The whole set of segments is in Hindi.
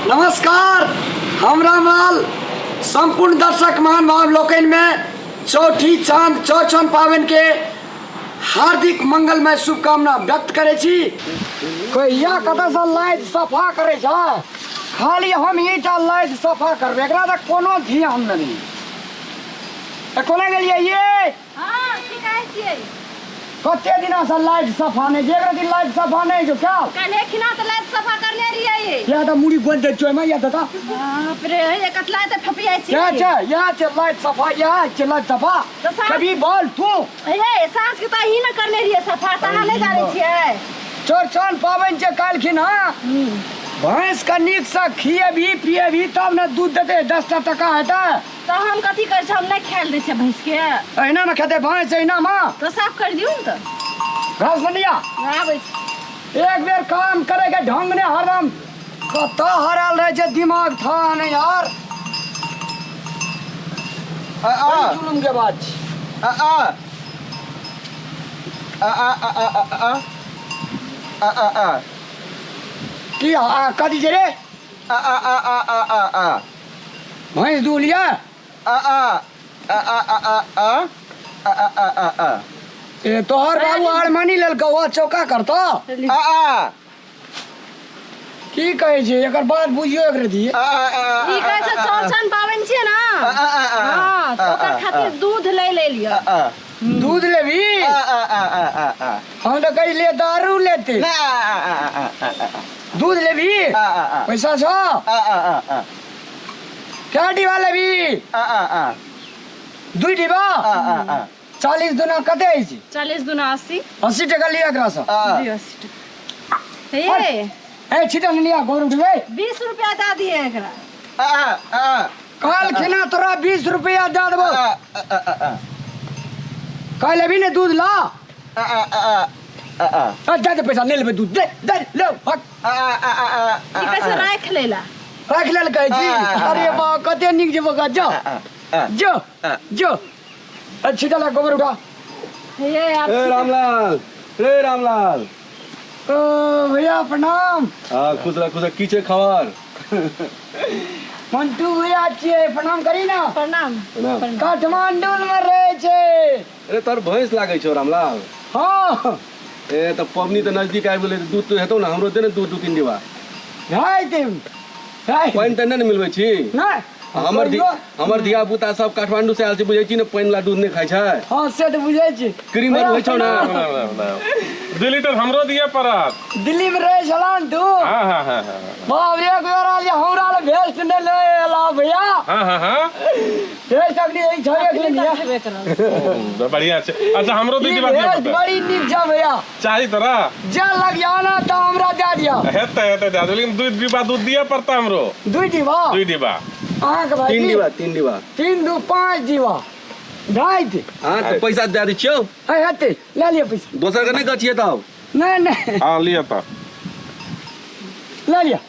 नमस्कार, हम रामलाल संपूर्ण दर्शक महानुभाव लोकन में चौठी चांद चौचन पावन के हार्दिक मंगलमय शुभकामना व्यक्त करे छी। कोई या कतऽ से लाइट सफा करे छ, खाली हम ईटा लाइट सफा करबे, एकरा तक कोनो ध्यान नहीं। कोना गेलिए ये? हां, ठीक है छियै। कते दिना से लाइट सफा नहीं, जेकरा दिन लाइट सफा नहीं जो क्या? काल्हे खिना त लाइट सफा करले रहिए ये। या त मुड़ी गोल दे छोय में या त बाप रे, ये कतला त फपिया छी। या लाइट सफा, या लाइट सफा। कभी बोल तू। ये सांझ के त ही न करले रहिए सफा, तहा नहीं जाने छियै। चौरचन पावन जे काल खिन हां। भैंस का नीक से खिएबी पिएबी तब न दूध देते 10 टका हेता। त हम कथि कर छ, हम नहीं खाइल दे छ भैंस के। एना में खेते भैंस, एना में तो साफ कर दियौ न त। घास बनिया आबै एक बेर काम करे के ढंग ने हरदम कत हराल रहे, दिमाग था नहीं यार। जुलुम के बाद की कथी छै रे? भैंस दूह लिया? ए तोहर बाबू हारमोनी लेलकौ, चौका करतो की कहे छै? एकर बात बुझियो एक रती। ई कहे छ चौरचन पावन छियै ना। हां, तो ओकर खातिर दूध ले लियो। दूध लेबी? हम तो कही ले दारू लेते। दूध लेबी? पैसा छो? क्या डिब्बा लेबी? 2 डिब्बा? 40 दुना कते है छी? 40 दुना 80। 80 टका लिया एकरा से। दियो 80 टका। ये ए छिटा लिया गोर उठबे। 20 रुपया दा दिए एकरा। काल खिना तोरा 20 रुपया दे देबो। कह लेबी ने दूध ला। दे दे पैसा, ले लेबे दूध, दे दे ले फक। ई कैसे राख लेला? राख लेल कहै छी। अरे बा कते निक जेबो का, जो जो जो। छिटा ला गोबर उठा। ये आप रामलाल, रे रामलाल। ओ भैया प्रणाम। खुश रह की छै खबर? मंटू भैया छियै, प्रणाम करी ना। प्रणाम। काठमांडू में रहे छे। अरे तोर भैंस लागे छौ रामलाल। हाँ ए त पबनी त नजदीक आबि गेलै, दूध तो हेतौ ना, हमरो दे ने 2-2 3 डिब्बा। हाय तुम हाय पानि त नहि मिलबै छी? नहीं हमर धिया पुता सब काठमांडू से आयल छै, बुझै छी ने, पानि ला दूध नहि खाइ छै। हाँ से तो बुझे छी। क्रीम होइ छौ ना? 2 लीटर हमरो दिए पड़त। दिल्ली में रहे छलान तू? हाँ। बाप एक बेर आज हमरा ले भेस्ट ने ले एला भैया। हाँ। भेस्ट अगली एक छोरे के लिए। बढ़िया छै। अच्छा हमरो 2 डिब्बा दिए भेस्ट पड़त। बड़ी निक जा भैया। चाही तोरा? जा लग जाना तो हमरा दे दिया। हेतै दे दे, लेकिन 2 डिब्बा दूध दिए पड़ता हमरो। 2 डिब्बा? 2 डिब्बा। अहाँ के भाई 3 डिब्बा 3 डिब्बा। 3 2 5 डिब्बा। ढाई दे। हाँ तो पैसा दे दै छियौ। है हते ले लिया पैसा। दोसर के नहि गछिए तब। नहीं हाँ लिया तो। ले लिया।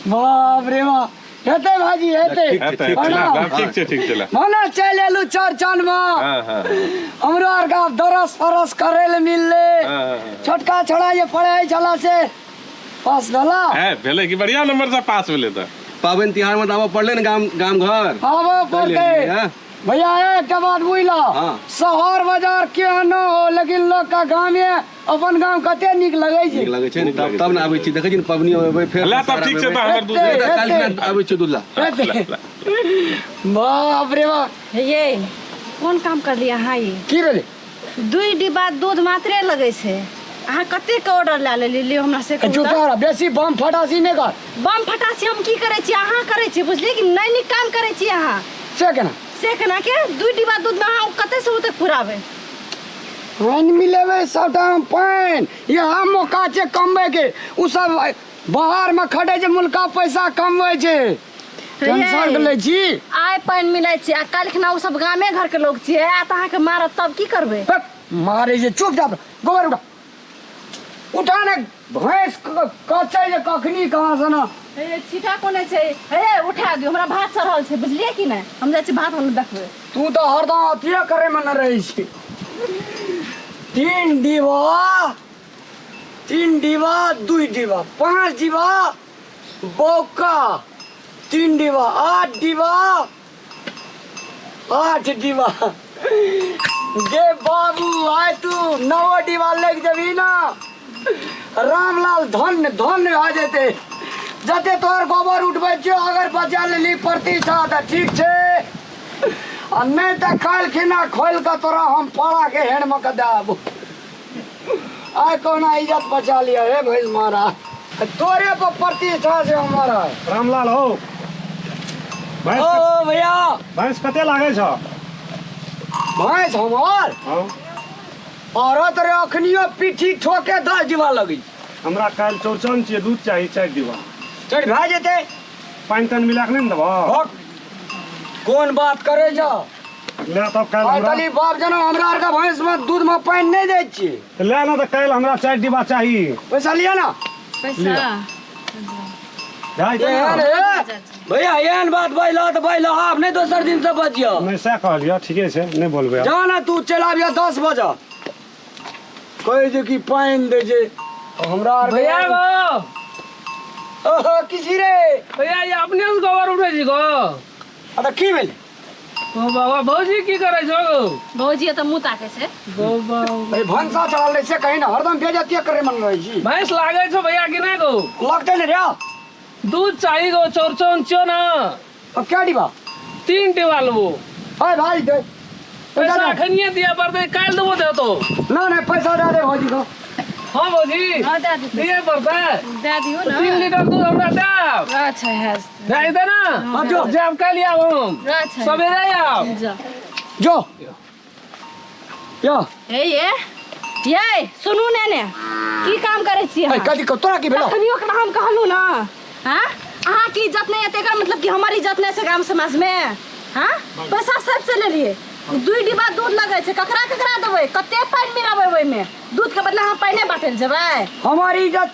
बाप रे बाप, हेते भाजी हेते। ठीक चला। मना चल एलू चौरचन में। हाँ। हमरो आर का दरस फरस करे ले मिलले। छोटका छोड़ा ये पढ़े चला से पास भला है भेले कि बढ़िया नंबर से पास भेले त। पाबनि तिहार में दावा पड़ले ने गाम घर। हाँ पढ़ते भैया। एक बात बुझला, हाँ। शहर बाजार के न हो, लेकिन लोग का गाँव में अपन गाँव कते निक लगे छै। नीक लगै छै ने, तब ने आबै छी, देखै छी ने पबनी अबै फेर। ला तब ठीक छै त हमर दूध दे। काल आबै छी दूध ला। बाप रे बाप, ये कोन काम कर लिया? हाँ ये की रे 2 डिब्बा दूध मात्रे लगे छै। अहाँ कते के ऑर्डर ला लेलिए हमरा से? जुटा बेसी बम फटासी नहीं कर। बम फटासी हम की करे छी? अहाँ करे छी, बुझलिए कि नहीं निक काम करे छी अहाँ। से केना के 2 डिब्बा दूध में अहाँ कते से तक पुरावे? पानी मिलेवे सबटा पानी, यहाँ मौका छै कमबै के। उ सब बाहर में खटे छै, मुल्का पैसा कमबै छै। टेंशन ले छी। आइ पानी मिलै छै, आ काल्हि खना उ सब गामे घर के लोग छियै, आ अहाँ के मारत तब की करबे? मारे जे चुपचाप गोबर उठा उठा ने। भैंस कचे जे कखनी कहाँ से ना। हे छिटा कोने छै? हे उठा दियो, हमरा भात चढ़ल छै, बुझलिए कि नहीं? हम जाय छी भात हम देखबै। तू तो हरदम अथिया करे में न रही छी। 3 डिब्बा 3 डिबा 2 डिबा 5 डिबा बौका 3 डिबा 8 डिबा 8 डिबा गे बाबू आए तू 9 डिबा लेके जबी ना रामलाल धन्य धन्य आ जेते जते तोहर गोबर उठबै छियो अगर बचा लेली प्रतिष्ठा त ठीक छे आ नहीं त काल खिना खोल के तोरा हम पाड़ा के हेड में क देब आय कोना इज्जत बचा लिया हे भैंस महाराज तोरे पर प्रतिष्ठा से हमारा रामलाल हो ओ भैया भैंस कते लागे छ भैंस हमार हाँ औरत रे अखनियो पीठी ठोके 10 डिबा लगी हमरा काल चौरचन छियै दूध चाही 4 डिबा चढ़ भा जेते पानी तन मिला के नहीं देबो हक कौन बात करे जा ले तब काल हमरा तली बाप जनो हमरा आर का भैंस में दूध में पानी नहीं दे छी ले ना तो काल हमरा 4 डिबा चाहिए पैसा लिया ना पैसा जाई तो एहन हे भैया एहन बात बैला तो बैला आप नहीं दोसर दिन से बचियो नहीं से कहलियो ठीके छै नहीं बोलबे जा ना तू चला आबिया 10 बजे कह जे कि पानी दे जे हमरा आर भैया गो ओहो किसी रे भैया ये अपने से गोबर उठे छी गो अरे की भेल ओ बाबा भौजी की करे छो गो भौजी त मुंह ताके छै बाबा ए भंसा चढ़ल रहे से कहीं ना हरदम बेइज्जती करे मन रही छी भैंस लागे छो भैया कि नहीं गो लगते नहीं रे दूध चाहिए गो चौरचन छियो ना अब क्या डिबा 3 डिबा लेबो हाय भाई दे पैसा अखनिए दिया पड़ते काल देबो दे तो ना ना पैसा दे दे भौजी को हाँ भौजी हां दे दी दिए पड़ता दे दियो 3 लीटर दूध हमरा दे अच्छा है दे दे ना हाँ, जो। जब कल आब हम अच्छा सवेरे आब जा जो या ये सुनू ने की काम करे छी ए अहाँ कदी को तोरा की भेलो कखनियो के हम कहलू ना हां अहाँ की इज्जत नहीं है तेकर मतलब कि हमारी इज्जत नहीं है गांव समाज में हां पैसा सब से ले लिए 2 डिब्बा दूध लगे छै ककरा ककरा देबै कते पानी मिलाबै ओइ में दूध के बदला हम पानी बाटल जेबै हमारी इज्जत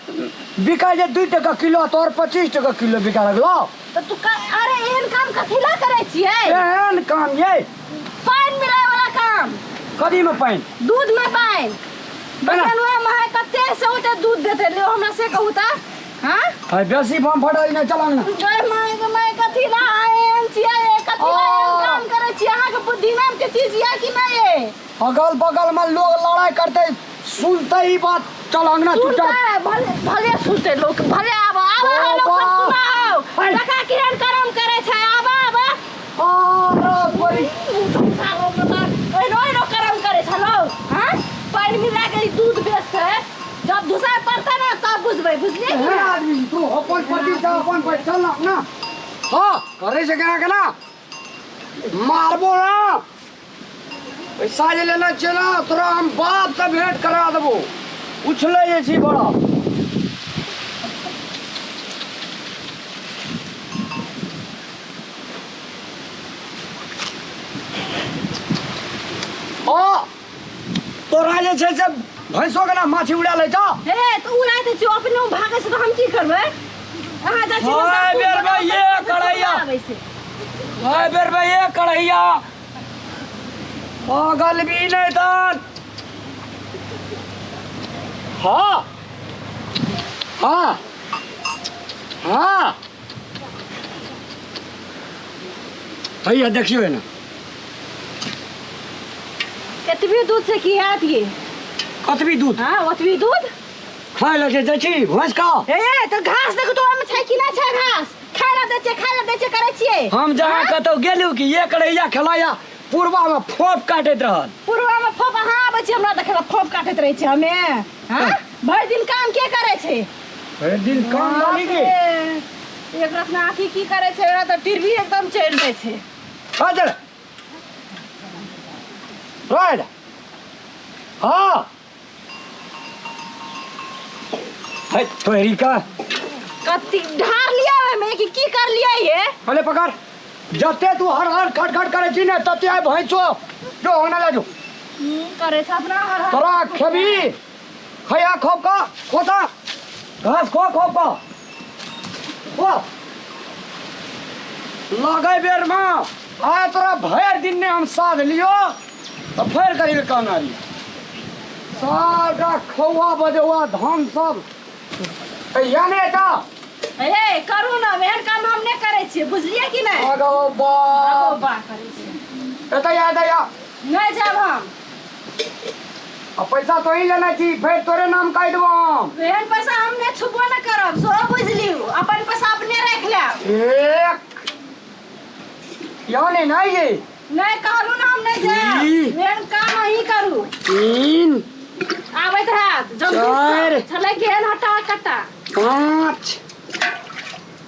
बिका जे 2 टका किलो तो और 25 टका किलो बिका लगलो तो तू अरे एहन काम कथिला करे छियै एहन काम ये पानी मिलाय वाला काम कदी में पानी दूध में पानी बकनवा में कते से उते दूध देते लियो हमरा से कहू त हां हाय बेसी बम फटाई न चलांग ना जय माय कथिला एहन छियै कथिला एहन काम करे छी अहाँ के बुद्धि नाम के चीज या कि नहीं है अगल बगल में लोग लड़ाई करते सुनते ही बात चलांग ना चुपचाप भले भले सुनते लोग भले आब लोग सब सुनाओ लका किरण करम करे छै आब और बड़ी ओइ रो करम करे छ लोग हां पानी मिला के दूध बेचते जब दूसरा पड़ता ना तब बुझबै बुझलिए है आदमी तू अपन पति से अपन पर चल ना हां करे से केना मारबो ना पैसा जे लेना चला तोरा हम बाप से भेंट करा देबो उछले जे छी बड़ा तोरा जे छै से भैंसो के ना माछी उड़ा ले जा हे तू उड़ाय दे छी अपने भागे से तो हम की करबै अहाँ जा छी हाय बेर भाई ये कढ़ैया हाय बेर भाई ये कढ़ैया पागल भी नहीं था हाँ हाँ हाँ भैया देखियो ना कतबी दूध से की हैत ये कतबी दूध हां ओतबी दूध खाय लगे जाइ छी भैंस का ए तो घास देख तो हम छै कि ना छै घास खाय ला दै छै करे छियै हम जहाँ कतौ गेलू कि ये कढ़ैया खिलाया पूर्वा में फोप काटैत रहल पूर्वा में फोप अहाँ आबै छी हमरा देखे फोप काटैत रहै छै हमे हां भरि दिन काम के करे छै भरि दिन काम वाली के एक रत्ना आखी की करे छै ओरा तो टिरवी एकदम चढ़ दै छै चल राइट हाँ है तोहरी का कत्ती ढार लिया में कि की कर लिया ये पहले पकड़ जते तू हर हर खट खट करे छी ने तते आइ भैंसो जो होना ले जो करे छ अपना हर तोरा खेबी खया खोप का खोता घास खो खोप का खो लगे बेर में आ तोरा भर दिन ने हम साध लियो तो फेर करी काम आ लियो सारा खौआ बजौआ धान सब या नहीं था ए करू ना वेहन काम हम नहीं करे छी बुझलिए कि नहीं आगो बा आगो बा करे छी एता याद आया नहीं जाब हम अब पैसा तो ही लेना चाहिए फिर तोरे नाम काट देबो वेहन पैसा हम नहीं छुपो ना करब सो बुझलियो अपन पैसा अपने रख ले एक या नहीं ये नहीं कहलू ना हम नहीं जाब ई। वेहन काम ही करू 3 आबैत हाथ जल्दी चार। चले गेल हटा कटा 5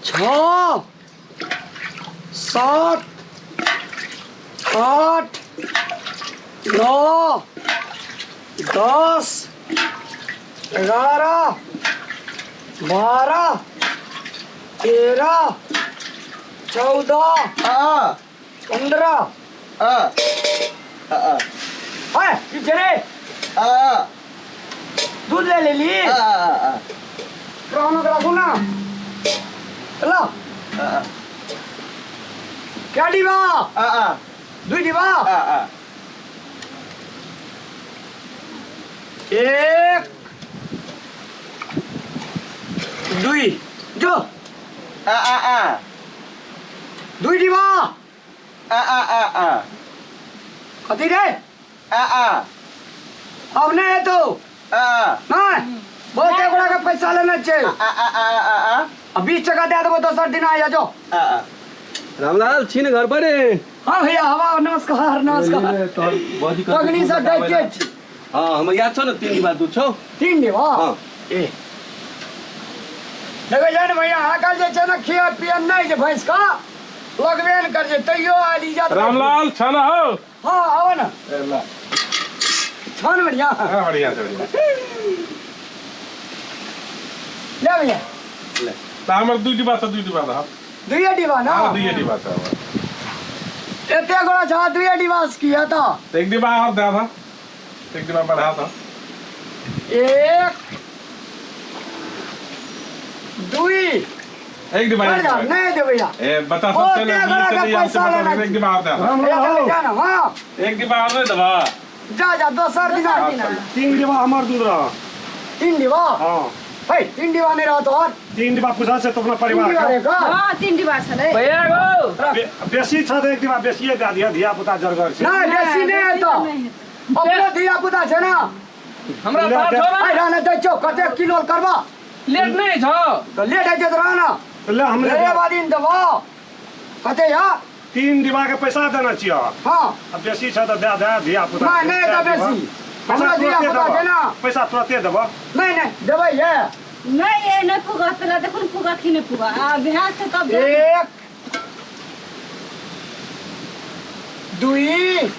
6 7 8 9 10 11 12 13 14 15 है किचरे दूध ले ली ग्रहण करा ना चलो क्या डिबा दुई डिबा एक दुई जो दुई डिबा कति रे अब नहीं है तो नहीं बहुत एक बड़ा का पैसा लेना चाहिए अब 20 टका दे दो 10 दिन आ जाओ रामलाल छी ने घर पर रे हाँ भैया हवा नमस्कार नमस्कार पगड़ी से दैते छी हाँ हम याद छ न 3 डिब्बा दूध छौ 3 दिन हाँ हाँ ए देखो जान भैया आकल जे छै न खिया पिया नहीं जे भैंस का लगबे न कर जे तैयो आली जा रामलाल छाना हो हाँ आओ ना ला छान बढ़िया बढ़िया से बढ़िया ले भैया तो हमर 2 डिब्बा से 2 डिब्बा था दुइया डिबा ना हां 2 डिब्बा था एते गोड़ा छा दुइया डिबास किया था एक डिब्बा और दे था एक डिब्बा बढ़ा था एक दुई एक डिब्बा बढ़ जा नहीं दे भैया ए बता ओ, सब चले क्या बड़ा का पैसा लेना एक डिब्बा और दे राम ले राम जाना हाँ एक डिब्बा और दे दबा जा जा दोसर दिन 3 डिब्बा हमार दूध रहा 3 डिबा हाँ है 3 डिबा नहीं रहा तो और 3 डिब्बा पूछा से तो अपना 3 परिवार डिबा का रहेगा हां 3 डिब्बा छले बेसी छ तो 1 डिब्बा बेसी दे दिया धिया पुता जरगर से नहीं बेसी नहीं है तो अपने धिया पुता छै ना हमरा बात हो ना आई रहने दे चो कते किलो करबा लेट नहीं छ तो लेट है जत रहना ले हमने मेरे बादिन दबा कते या 3 डिब्बा के पैसा देना चाहिए हां अब बेसी छ तो दे दे धिया पुता नहीं नहीं तो बेसी हमरा धिया पुता छै ना पैसा तुरंते देबो नहीं नहीं देबै ये नहीं ये नहीं पुगा पहले देखो पुगा कि नहीं पुगा आ बिहार से कब एक दुई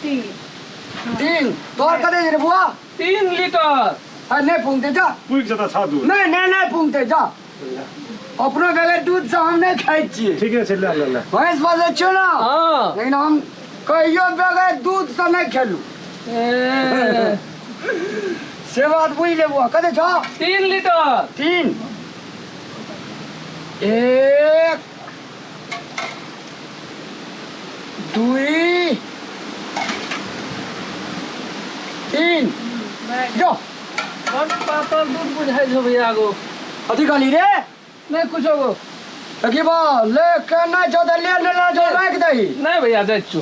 3 तोर कते रे बुआ 3 लीटर आ नहीं पुंगते जा पुग जता छ दूध नहीं नहीं नहीं पुंगते जा अपनो बगैर दूध से हम नहीं खाई छियै ठीक है ले ले ले भैंस बजे छो ना हां लेकिन हम कहियो बगैर दूध से नहीं खेलू से बात बुझ ले बुआ कते छ 3 लीटर 3 एक दुई 3 जो बड़ पातर दूध बुझाइ छ भैया गो अथी कहली रे नहीं कुछ गो की बा ले के नहीं जो ले ले जो रख दही नहीं भैया जाइ छु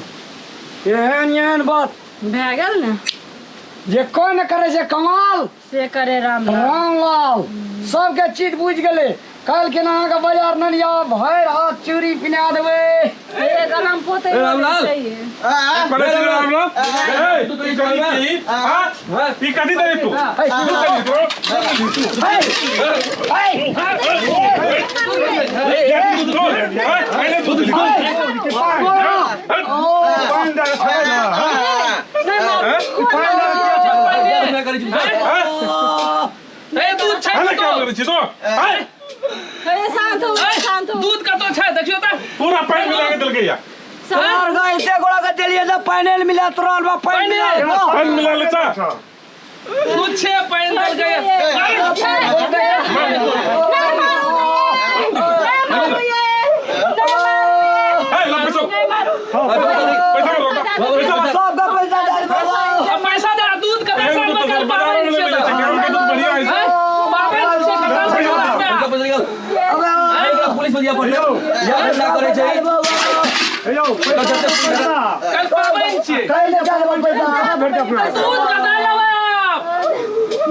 एहन बात भए गेल ने जे कोई न करे से कमाल से करे राम रामलाल सबके चीज बुझ गेले कल के ना का बाजार न लिया भैर हाथ चूड़ी पिना देबे ये गलम पोते ए, रामलाल। चाहिए बड़े से रामलाल ए तू तो कदी हां ई कदी दे तू है पानी दे छ ना करै छी ए दूध छै अरे तो क्या करे छी तो ए शांत हो दूध का तो छै देखियो त पूरा पानी मिला के दल गया सार गाय से गोड़ा के देलिए तो पैनल मिला तुरंत बा पैनल मिला पानी मिला ले चा दूध छै पानी डाल गए ए ला पैसा पैसा मारो पैसा सब का पैसा डाल बाबा अपन या ना करे छै ए यौ पैसा कल पाबनि छियै कैले चल अपन पैसा भेट अपना दूध कटा लेबै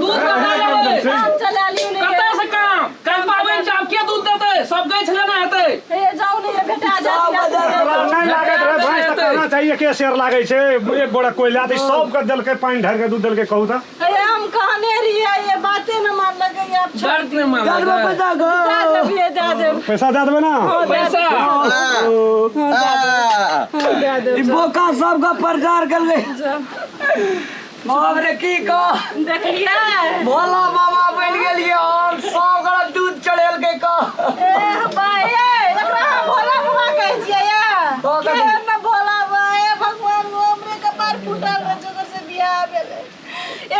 दूध कटा लेबै काम चला लियो ने कतऽ से काम कल पाबनि छै आब के दूध देतै सब गई छले ना हेतै ए जाओ ने ये बेटा जा नहीं लागे रे भाई तक कहना चाहिए के शेर लागे छे एक गोड़ा कोयला त सब के देल के पानी ढार के दूध देल के कहू त हम कहने रहिए ये बातें न मान लगे आप शर्त नहीं मान लगा दे दे पैसा दे देबे ना पैसा ई बोका सब का प्रचार कर ले बाप रे की को देखलिए भोला बाबा बन गेलिए और 100 गड़ा दूध चढ़ेल के को ए भाई एकरा भोला बाबा कहै छियै या के न भोला बाबा ए भगवान हमरे कपार फूटल रे जोगर से बियाह भेलै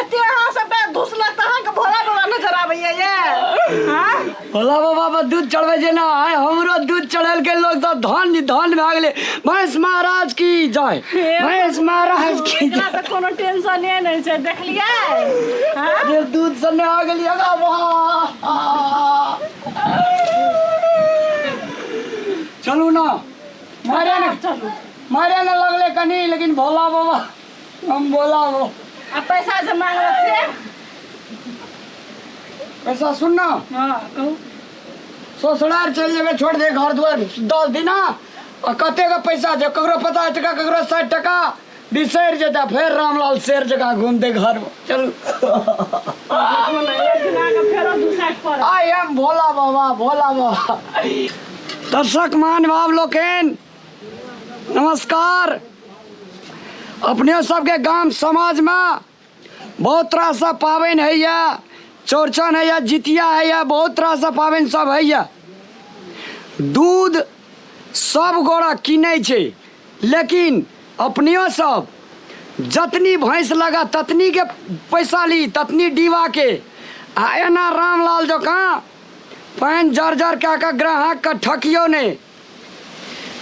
एते अहाँ सब घुसलक त अहाँ के भोला बाबा नजर आबैया ये हां भोला बाबा पर दूध चढ़वे जे ना है हमरो दूध चढ़ेल के लोग तो धन धन भए गेले भैंस महाराज की जय भैंस महाराज की एकरा त कोनो टेंशन नहीं छै देखलिए हां जय दूध सने आ गेली अगा वाह चलू ना मारे ना चलू मारे ना लगले कनी लेकिन भोला बाबा हम बोला वो अब पैसा जे मांगलक से पैसा सुनना हां कहू ससुराल चल जेबे छोड़ दे घर दुआर 10 दिन और कते का पैसा जे ककरो 50 टका ककरो 60 टका बिसर जेता फिर रामलाल शेर जगह घूम दे घर में चल एक दिन आके फेरो दू साइड पर आई एम भोला बाबा दर्शक महानुभाव लोकेन नमस्कार अपने सबके गांव समाज में बहुत तरह से पाबन है या चौरचन है या जितिया है या बहुत तरह से पाबन सब है या दूध सब गोड़ा किनै छै लेकिन अपनियो सब जतनी भैंस लगा ततनी के पैसा ली ततनी डीवा के आ एना रामलाल जकाँ पानि जर जर कए कऽ ग्राहक के ठकियो नहि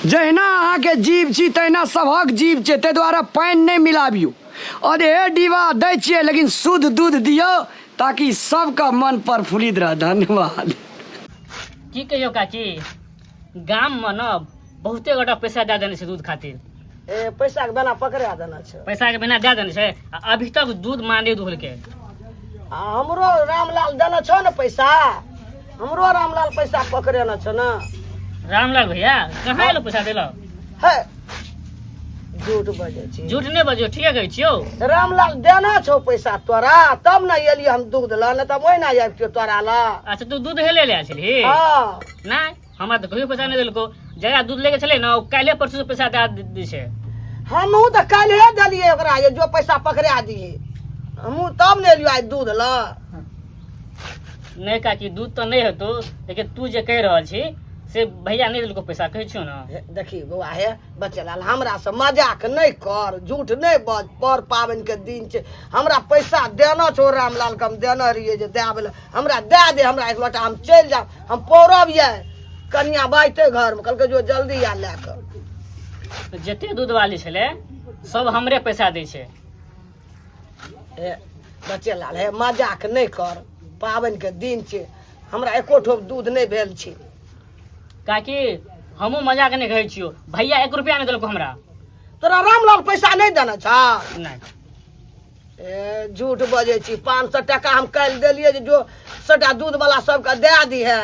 जहिना अहाँके जीव छी तहिना सभक जीव छै ताहि दुआरे पानि नहि मिलाबियौ अरे डीवा दै छियै लेकिन शुद्ध दूध दियौ ताकि सबका मन प्रफुल्लित रह धन्यवाद की कहियो काकी गाम में न बहुते गोटा पैसा दे देने छै दूध खातिर ए पैसा के बिना पकड़ा देना छै पैसा के बिना दे देने छै आ अभी तक दूध माने दुहल के हमरो रामलाल देना छौ ने पैसा हमरो रामलाल पैसा पकड़ेना छ न रामलाल भैया कहाँ एलो पैसा दिल हे झूठ बजे छी झूठ नहीं बजियो ठीक कहै छियो रामलाल देना छौ पैसा तोरा तब न एलियै हम दूध ल न त ओहिना आबितियो तोरा ल अच्छा तू दूध हेले ले छली हां नहीं हमरा तो कहियो पैसा नहीं देलको जया दूध लेके चले ना काल्हे परसों से पैसा दे छै हमहू त काल्हे देलियै ओकरा ये जो पैसा पकड़ा दिए हमहू तब ने एलियै दूध ल नहीं काकी दूध तो नहीं हेतौ लेकिन तू जे कह रहल छी से भैया नहीं देलको पैसा कहै छियो ना देखी बौआ हे बच्चे लाल हमरा से मजाक नहीं कर झूठ नहीं बज पर पाबन के दिन छै हमरा पैसा देना छौ रामलाल के हम देना रहिए जे देबे हमरा दे दे हमरा एक लोटा हम चल जाब हम पौरब ये कन्या बाइते घर में कहलकै जो जल्दी आ ले के जते दूध वाली छले सब हमरे पैसा दै छै ए बच्चे लाल हे मजाक नहीं कर पाबन के दिन छै हमरा एको ठोप दूध नहीं भेल छै काकी हमहू मजाक नहीं कहै छियो भैया 1 रुपया नहीं देलको हमरा तोरा रामलाल पैसा नहीं देना छा नहीं ए झूठ बजे छी 500 टका हम काल्हि देलियै जे जो सटा दूध वाला सबके दे दी है